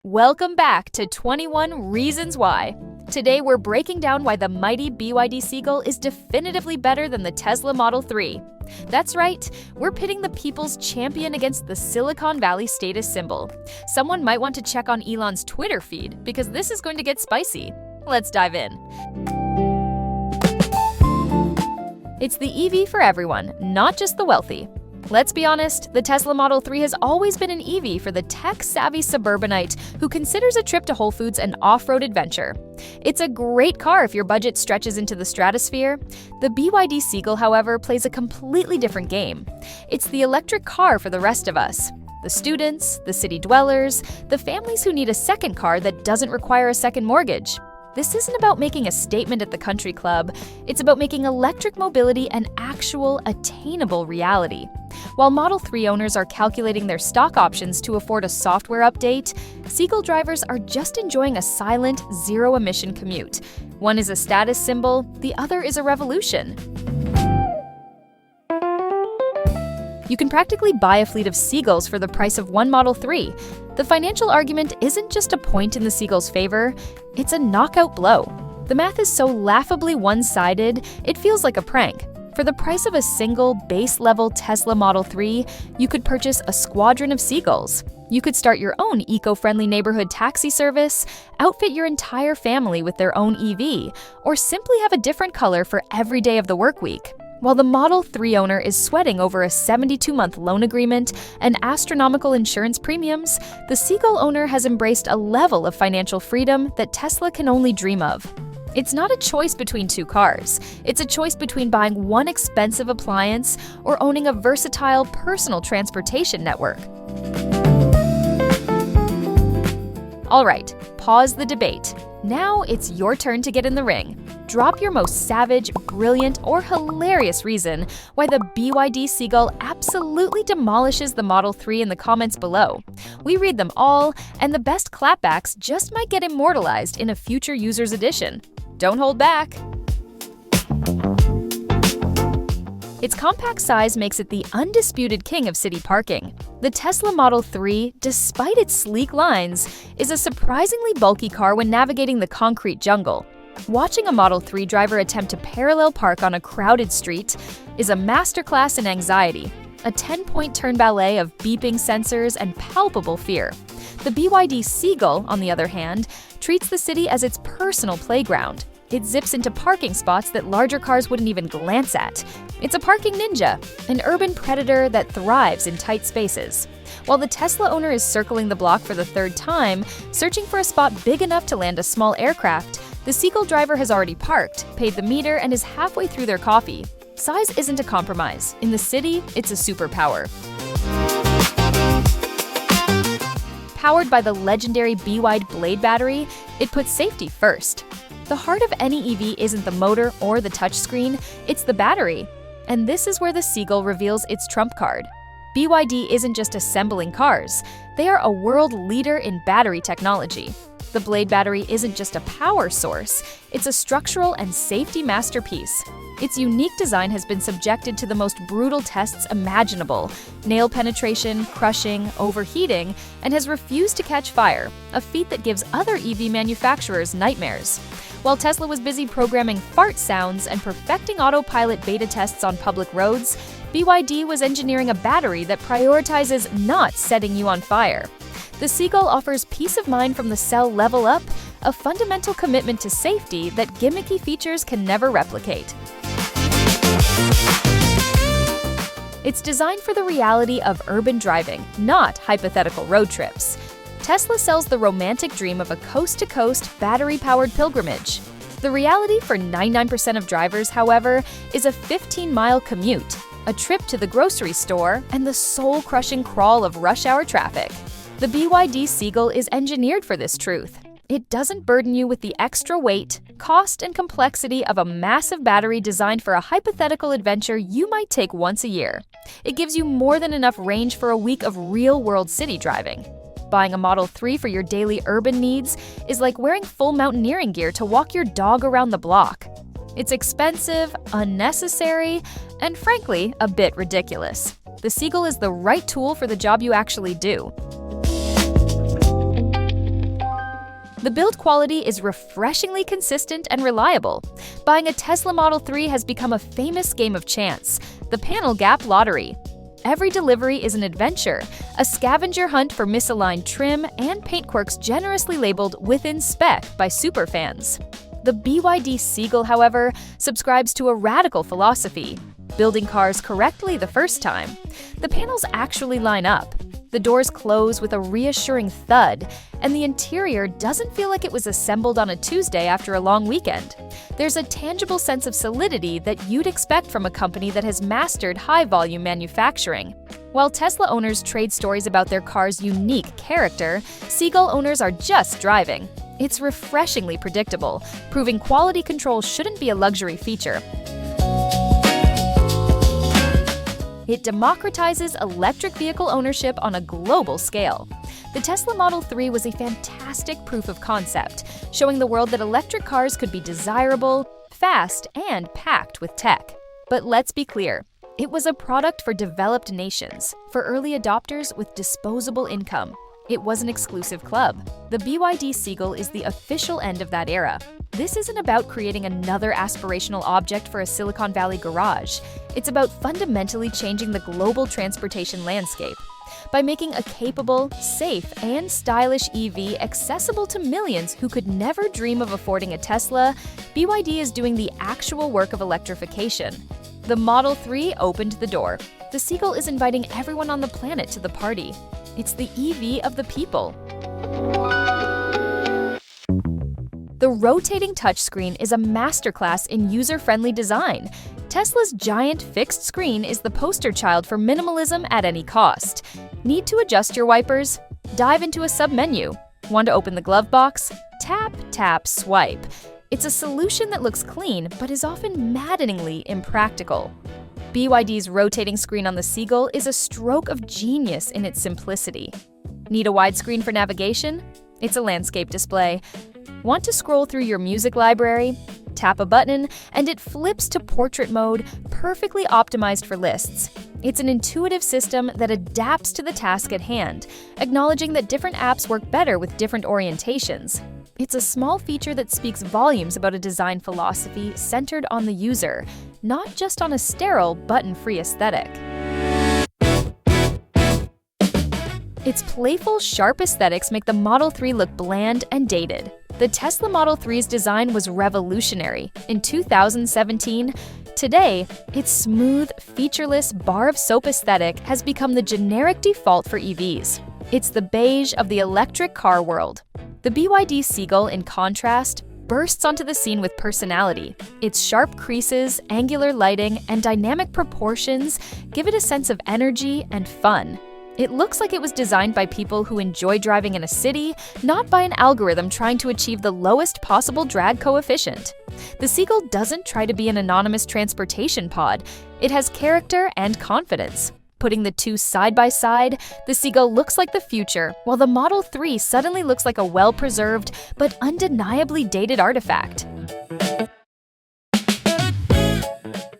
Welcome back to 21 Reasons Why. Today we're breaking down why the mighty BYD Seagull is definitively better than the Tesla Model 3. That's right, we're pitting the people's champion against the Silicon Valley status symbol. Someone might want to check on Elon's Twitter feed because this is going to get spicy. Let's dive in. It's the EV for everyone, not just the wealthy. Let's be honest, the Tesla Model 3 has always been an EV for the tech-savvy suburbanite who considers a trip to Whole Foods an off-road adventure. It's a great car if your budget stretches into the stratosphere. The BYD Seagull, however, plays a completely different game. It's the electric car for the rest of us. The students, the city dwellers, the families who need a second car that doesn't require a second mortgage. This isn't about making a statement at the country club. It's about making electric mobility an actual, attainable reality. While Model 3 owners are calculating their stock options to afford a software update, Seagull drivers are just enjoying a silent, zero-emission commute. One is a status symbol, the other is a revolution. You can practically buy a fleet of Seagulls for the price of one Model 3. The financial argument isn't just a point in the Seagull's favor, it's a knockout blow. The math is so laughably one-sided, it feels like a prank. For the price of a single, base-level Tesla Model 3, you could purchase a squadron of Seagulls. You could start your own eco-friendly neighborhood taxi service, outfit your entire family with their own EV, or simply have a different color for every day of the work week. While the Model 3 owner is sweating over a 72-month loan agreement and astronomical insurance premiums, the Seagull owner has embraced a level of financial freedom that Tesla can only dream of. It's not a choice between two cars. It's a choice between buying one expensive appliance or owning a versatile personal transportation network. All right, pause the debate. Now it's your turn to get in the ring. Drop your most savage, brilliant, or hilarious reason why the BYD Seagull absolutely demolishes the Model 3 in the comments below. We read them all, and the best clapbacks just might get immortalized in a future user's edition. Don't hold back. Its compact size makes it the undisputed king of city parking. The Tesla Model 3, despite its sleek lines, is a surprisingly bulky car when navigating the concrete jungle. Watching a Model 3 driver attempt to parallel park on a crowded street is a masterclass in anxiety, a 10-point turn ballet of beeping sensors and palpable fear. The BYD Seagull, on the other hand, treats the city as its personal playground. It zips into parking spots that larger cars wouldn't even glance at. It's a parking ninja, an urban predator that thrives in tight spaces. While the Tesla owner is circling the block for the third time, searching for a spot big enough to land a small aircraft, the Seagull driver has already parked, paid the meter, and is halfway through their coffee. Size isn't a compromise. In the city, it's a superpower. Powered by the legendary BYD Blade battery, it puts safety first. The heart of any EV isn't the motor or the touchscreen, it's the battery. And this is where the Seagull reveals its trump card. BYD isn't just assembling cars, they are a world leader in battery technology. The Blade battery isn't just a power source, it's a structural and safety masterpiece. Its unique design has been subjected to the most brutal tests imaginable: nail penetration, crushing, overheating, and has refused to catch fire, a feat that gives other EV manufacturers nightmares. While Tesla was busy programming fart sounds and perfecting autopilot beta tests on public roads, BYD was engineering a battery that prioritizes not setting you on fire. The Seagull offers peace of mind from the cell level up, a fundamental commitment to safety that gimmicky features can never replicate. It's designed for the reality of urban driving, not hypothetical road trips. Tesla sells the romantic dream of a coast-to-coast, battery-powered pilgrimage. The reality for 99% of drivers, however, is a 15-mile commute, a trip to the grocery store, and the soul-crushing crawl of rush-hour traffic. The BYD Seagull is engineered for this truth. It doesn't burden you with the extra weight, cost, and complexity of a massive battery designed for a hypothetical adventure you might take once a year. It gives you more than enough range for a week of real-world city driving. Buying a Model 3 for your daily urban needs is like wearing full mountaineering gear to walk your dog around the block. It's expensive, unnecessary, and frankly, a bit ridiculous. The Seagull is the right tool for the job you actually do. The build quality is refreshingly consistent and reliable. Buying a Tesla Model 3 has become a famous game of chance, the panel gap lottery. Every delivery is an adventure, a scavenger hunt for misaligned trim and paint quirks generously labeled within spec by superfans. The BYD Seagull, however, subscribes to a radical philosophy: building cars correctly the first time. The panels actually line up. The doors close with a reassuring thud, and the interior doesn't feel like it was assembled on a Tuesday after a long weekend. There's a tangible sense of solidity that you'd expect from a company that has mastered high-volume manufacturing. While Tesla owners trade stories about their car's unique character, Seagull owners are just driving. It's refreshingly predictable, proving quality control shouldn't be a luxury feature. It democratizes electric vehicle ownership on a global scale. The Tesla Model 3 was a fantastic proof of concept, showing the world that electric cars could be desirable, fast, and packed with tech. But let's be clear, it was a product for developed nations, for early adopters with disposable income. It was an exclusive club. The BYD Seagull is the official end of that era. This isn't about creating another aspirational object for a Silicon Valley garage. It's about fundamentally changing the global transportation landscape. By making a capable, safe, and stylish EV accessible to millions who could never dream of affording a Tesla, BYD is doing the actual work of electrification. The Model 3 opened the door. The Seagull is inviting everyone on the planet to the party. It's the EV of the people. The rotating touchscreen is a masterclass in user-friendly design. Tesla's giant fixed screen is the poster child for minimalism at any cost. Need to adjust your wipers? Dive into a submenu. Want to open the glove box? Tap, tap, swipe. It's a solution that looks clean, but is often maddeningly impractical. BYD's rotating screen on the Seagull is a stroke of genius in its simplicity. Need a widescreen for navigation? It's a landscape display. Want to scroll through your music library? Tap a button, and it flips to portrait mode, perfectly optimized for lists. It's an intuitive system that adapts to the task at hand, acknowledging that different apps work better with different orientations. It's a small feature that speaks volumes about a design philosophy centered on the user, not just on a sterile, button-free aesthetic. Its playful, sharp aesthetics make the Model 3 look bland and dated. The Tesla Model 3's design was revolutionary in 2017. Today, its smooth, featureless bar of soap aesthetic has become the generic default for EVs. It's the beige of the electric car world. The BYD Seagull, in contrast, bursts onto the scene with personality. Its sharp creases, angular lighting, and dynamic proportions give it a sense of energy and fun. It looks like it was designed by people who enjoy driving in a city, not by an algorithm trying to achieve the lowest possible drag coefficient. The Seagull doesn't try to be an anonymous transportation pod. It has character and confidence. Putting the two side by side, the Seagull looks like the future, while the Model 3 suddenly looks like a well-preserved but undeniably dated artifact.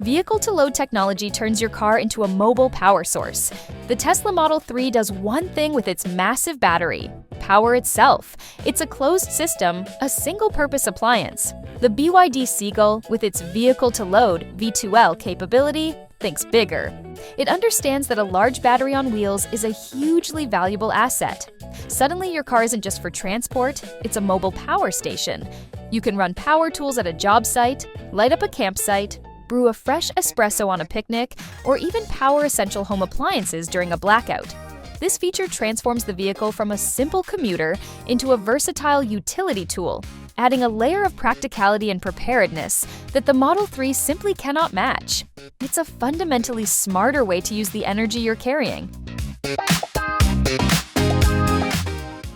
Vehicle-to-load technology turns your car into a mobile power source. The Tesla Model 3 does one thing with its massive battery: power itself. It's a closed system, a single-purpose appliance. The BYD Seagull, with its vehicle-to-load (V2L) capability, thinks bigger. It understands that a large battery on wheels is a hugely valuable asset. Suddenly, your car isn't just for transport, it's a mobile power station. You can run power tools at a job site, light up a campsite, brew a fresh espresso on a picnic, or even power essential home appliances during a blackout. This feature transforms the vehicle from a simple commuter into a versatile utility tool, adding a layer of practicality and preparedness that the Model 3 simply cannot match. It's a fundamentally smarter way to use the energy you're carrying.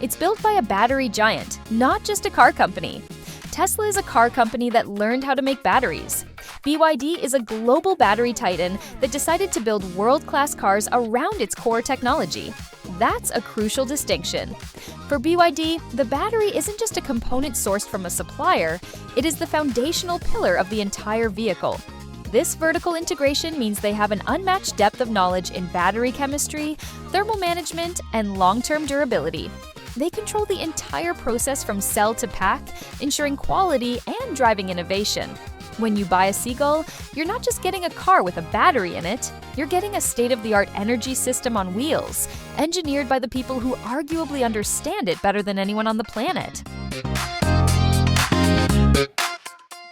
It's built by a battery giant, not just a car company. Tesla is a car company that learned how to make batteries. BYD is a global battery titan that decided to build world-class cars around its core technology. That's a crucial distinction. For BYD, the battery isn't just a component sourced from a supplier, it is the foundational pillar of the entire vehicle. This vertical integration means they have an unmatched depth of knowledge in battery chemistry, thermal management, and long-term durability. They control the entire process from cell to pack, ensuring quality and driving innovation. When you buy a Seagull, you're not just getting a car with a battery in it, you're getting a state-of-the-art energy system on wheels, engineered by the people who arguably understand it better than anyone on the planet.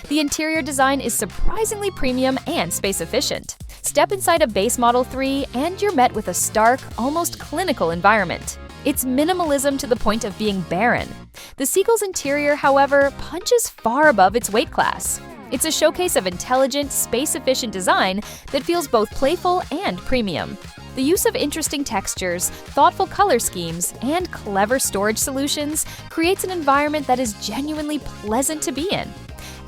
The interior design is surprisingly premium and space-efficient. Step inside a base Model 3 and you're met with a stark, almost clinical environment. It's minimalism to the point of being barren. The Seagull's interior, however, punches far above its weight class. It's a showcase of intelligent, space-efficient design that feels both playful and premium. The use of interesting textures, thoughtful color schemes, and clever storage solutions creates an environment that is genuinely pleasant to be in.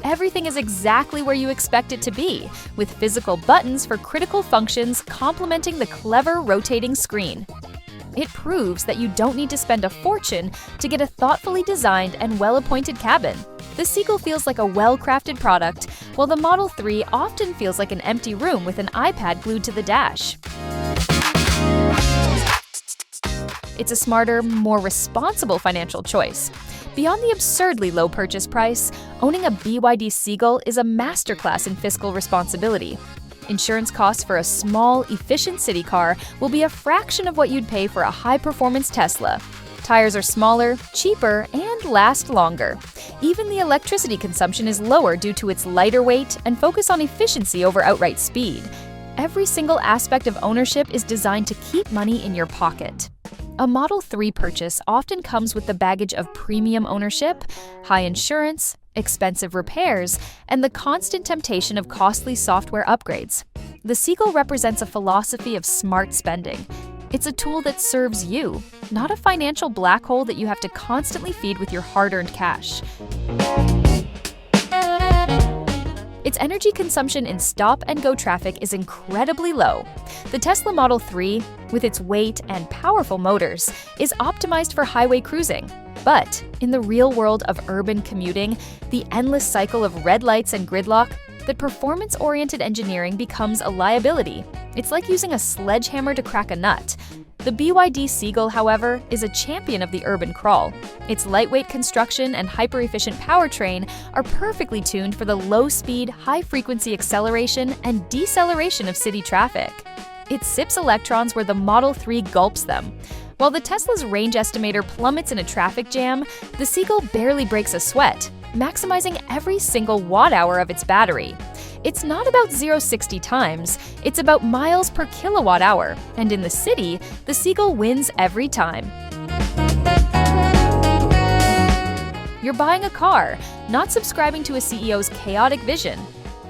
Everything is exactly where you expect it to be, with physical buttons for critical functions complementing the clever rotating screen. It proves that you don't need to spend a fortune to get a thoughtfully designed and well-appointed cabin. The Seagull feels like a well-crafted product, while the Model 3 often feels like an empty room with an iPad glued to the dash. It's a smarter, more responsible financial choice. Beyond the absurdly low purchase price, owning a BYD Seagull is a masterclass in fiscal responsibility. Insurance costs for a small, efficient city car will be a fraction of what you'd pay for a high-performance Tesla. Tires are smaller, cheaper, and last longer. Even the electricity consumption is lower due to its lighter weight and focus on efficiency over outright speed. Every single aspect of ownership is designed to keep money in your pocket. A Model 3 purchase often comes with the baggage of premium ownership, high insurance, expensive repairs, and the constant temptation of costly software upgrades. The Seagull represents a philosophy of smart spending. It's a tool that serves you, not a financial black hole that you have to constantly feed with your hard-earned cash. Its energy consumption in stop-and-go traffic is incredibly low. The Tesla Model 3, with its weight and powerful motors, is optimized for highway cruising. But in the real world of urban commuting, the endless cycle of red lights and gridlock, the performance-oriented engineering becomes a liability. It's like using a sledgehammer to crack a nut. The BYD Seagull, however, is a champion of the urban crawl. Its lightweight construction and hyper-efficient powertrain are perfectly tuned for the low-speed, high-frequency acceleration and deceleration of city traffic. It sips electrons where the Model 3 gulps them. While the Tesla's range estimator plummets in a traffic jam, the Seagull barely breaks a sweat, maximizing every single watt-hour of its battery. It's not about 0-60 times, it's about miles per kilowatt-hour, and in the city, the Seagull wins every time. You're buying a car, not subscribing to a CEO's chaotic vision.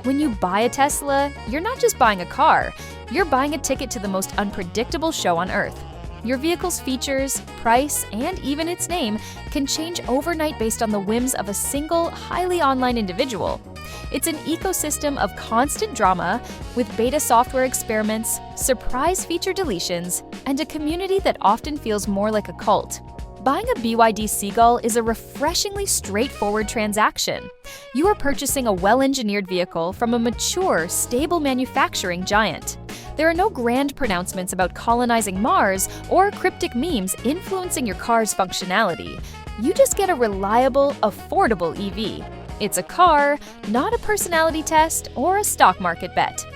When you buy a Tesla, you're not just buying a car, you're buying a ticket to the most unpredictable show on Earth. Your vehicle's features, price, and even its name can change overnight based on the whims of a single, highly online individual. It's an ecosystem of constant drama, with beta software experiments, surprise feature deletions, and a community that often feels more like a cult. Buying a BYD Seagull is a refreshingly straightforward transaction. You are purchasing a well-engineered vehicle from a mature, stable manufacturing giant. There are no grand pronouncements about colonizing Mars or cryptic memes influencing your car's functionality. You just get a reliable, affordable EV. It's a car, not a personality test or a stock market bet.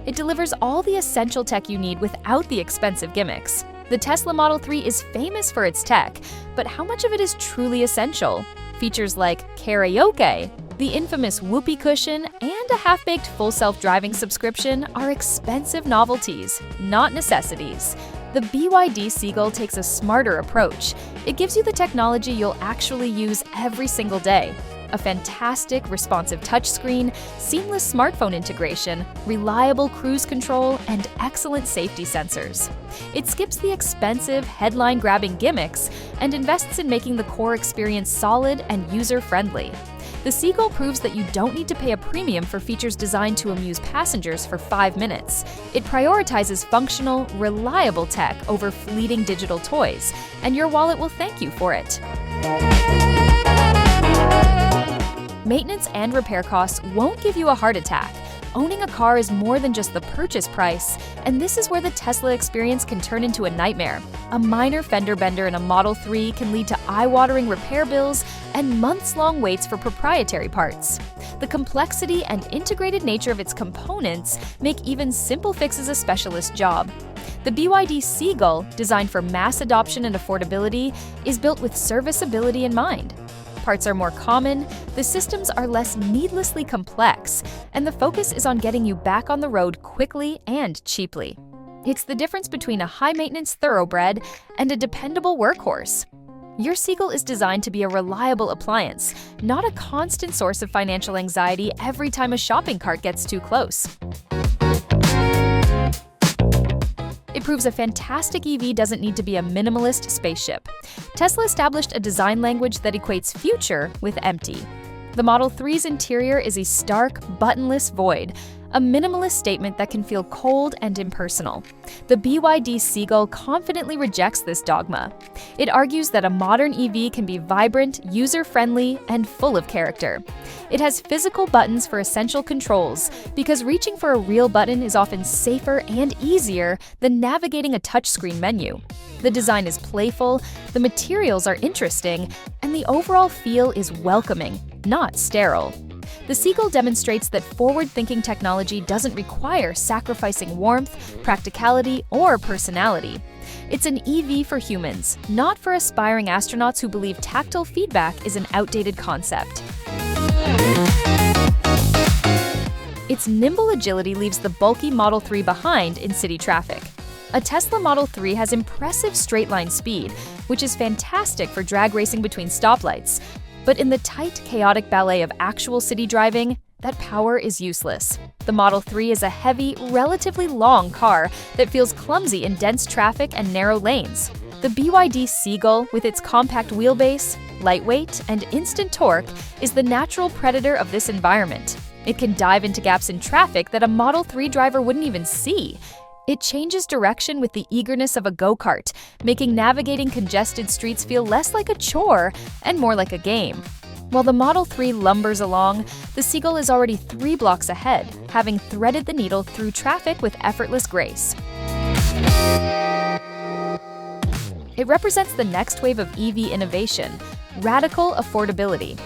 It delivers all the essential tech you need without the expensive gimmicks. The Tesla Model 3 is famous for its tech, but how much of it is truly essential? Features like karaoke, the infamous whoopee cushion, and a half-baked full self-driving subscription are expensive novelties, not necessities. The BYD Seagull takes a smarter approach. It gives you the technology you'll actually use every single day. A fantastic, responsive touchscreen, seamless smartphone integration, reliable cruise control, and excellent safety sensors. It skips the expensive, headline-grabbing gimmicks and invests in making the core experience solid and user-friendly. The Seagull proves that you don't need to pay a premium for features designed to amuse passengers for 5 minutes. It prioritizes functional, reliable tech over fleeting digital toys, and your wallet will thank you for it. Maintenance and repair costs won't give you a heart attack, Owning a car is more than just the purchase price, and this is where the Tesla experience can turn into a nightmare. A minor fender bender in a Model 3 can lead to eye-watering repair bills and months-long waits for proprietary parts. The complexity and integrated nature of its components make even simple fixes a specialist job. The BYD Seagull, designed for mass adoption and affordability, is built with serviceability in mind. Parts are more common, the systems are less needlessly complex, and the focus is on getting you back on the road quickly and cheaply. It's the difference between a high-maintenance thoroughbred and a dependable workhorse. Your Seagull is designed to be a reliable appliance, not a constant source of financial anxiety every time a shopping cart gets too close. It proves a fantastic EV doesn't need to be a minimalist spaceship. Tesla established a design language that equates future with empty. The Model 3's interior is a stark, buttonless void, a minimalist statement that can feel cold and impersonal. The BYD Seagull confidently rejects this dogma. It argues that a modern EV can be vibrant, user-friendly, and full of character. It has physical buttons for essential controls, because reaching for a real button is often safer and easier than navigating a touchscreen menu. The design is playful, the materials are interesting, and the overall feel is welcoming, not sterile. The Seagull demonstrates that forward-thinking technology doesn't require sacrificing warmth, practicality, or personality. It's an EV for humans, not for aspiring astronauts who believe tactile feedback is an outdated concept. Its nimble agility leaves the bulky Model 3 behind in city traffic. A Tesla Model 3 has impressive straight-line speed, which is fantastic for drag racing between stoplights. But in the tight, chaotic ballet of actual city driving, that power is useless. The Model 3 is a heavy, relatively long car that feels clumsy in dense traffic and narrow lanes. The BYD Seagull, with its compact wheelbase, lightweight, and instant torque, is the natural predator of this environment. It can dive into gaps in traffic that a Model 3 driver wouldn't even see. It changes direction with the eagerness of a go-kart, making navigating congested streets feel less like a chore and more like a game. While the Model 3 lumbers along, the Seagull is already 3 blocks ahead, having threaded the needle through traffic with effortless grace. It represents the next wave of EV innovation, radical affordability.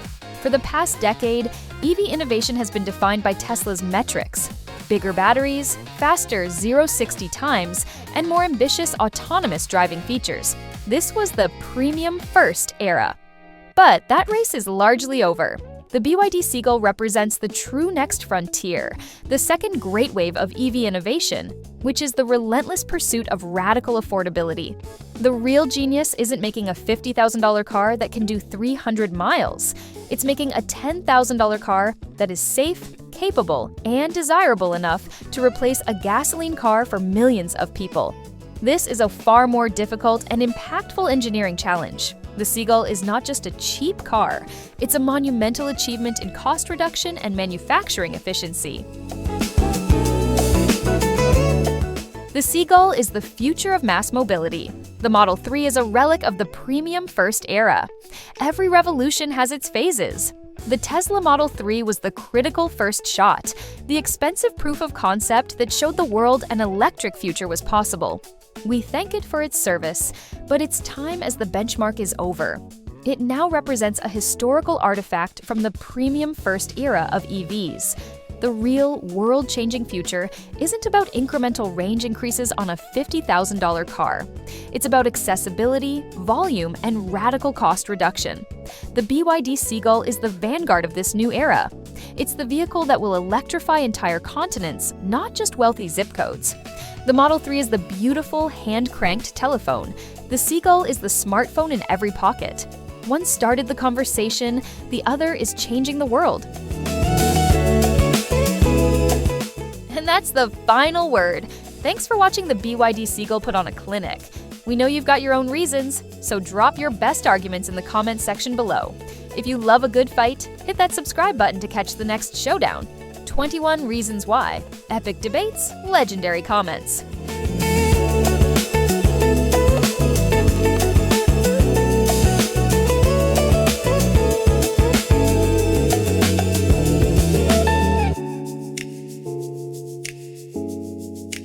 For the past decade, EV innovation has been defined by Tesla's metrics: bigger batteries, faster 0-60 times, and more ambitious autonomous driving features. This was the premium first era. But that race is largely over. The BYD Seagull represents the true next frontier, the second great wave of EV innovation, which is the relentless pursuit of radical affordability. The real genius isn't making a $50,000 car that can do 300 miles. It's making a $10,000 car that is safe, capable, and desirable enough to replace a gasoline car for millions of people. This is a far more difficult and impactful engineering challenge. The Seagull is not just a cheap car, it's a monumental achievement in cost reduction and manufacturing efficiency. The Seagull is the future of mass mobility. The Model 3 is a relic of the premium first era. Every revolution has its phases. The Tesla Model 3 was the critical first shot, the expensive proof of concept that showed the world an electric future was possible. We thank it for its service, but its time as the benchmark is over. It now represents a historical artifact from the premium first era of EVs. The real, world-changing future isn't about incremental range increases on a $50,000 car. It's about accessibility, volume, and radical cost reduction. The BYD Seagull is the vanguard of this new era. It's the vehicle that will electrify entire continents, not just wealthy zip codes. The Model 3 is the beautiful, hand-cranked telephone. The Seagull is the smartphone in every pocket. One started the conversation, the other is changing the world. And that's the final word. Thanks for watching the BYD Seagull put on a clinic. We know you've got your own reasons, so drop your best arguments in the comments section below. If you love a good fight, hit that subscribe button to catch the next showdown. 21 Reasons Why. Epic debates, legendary comments.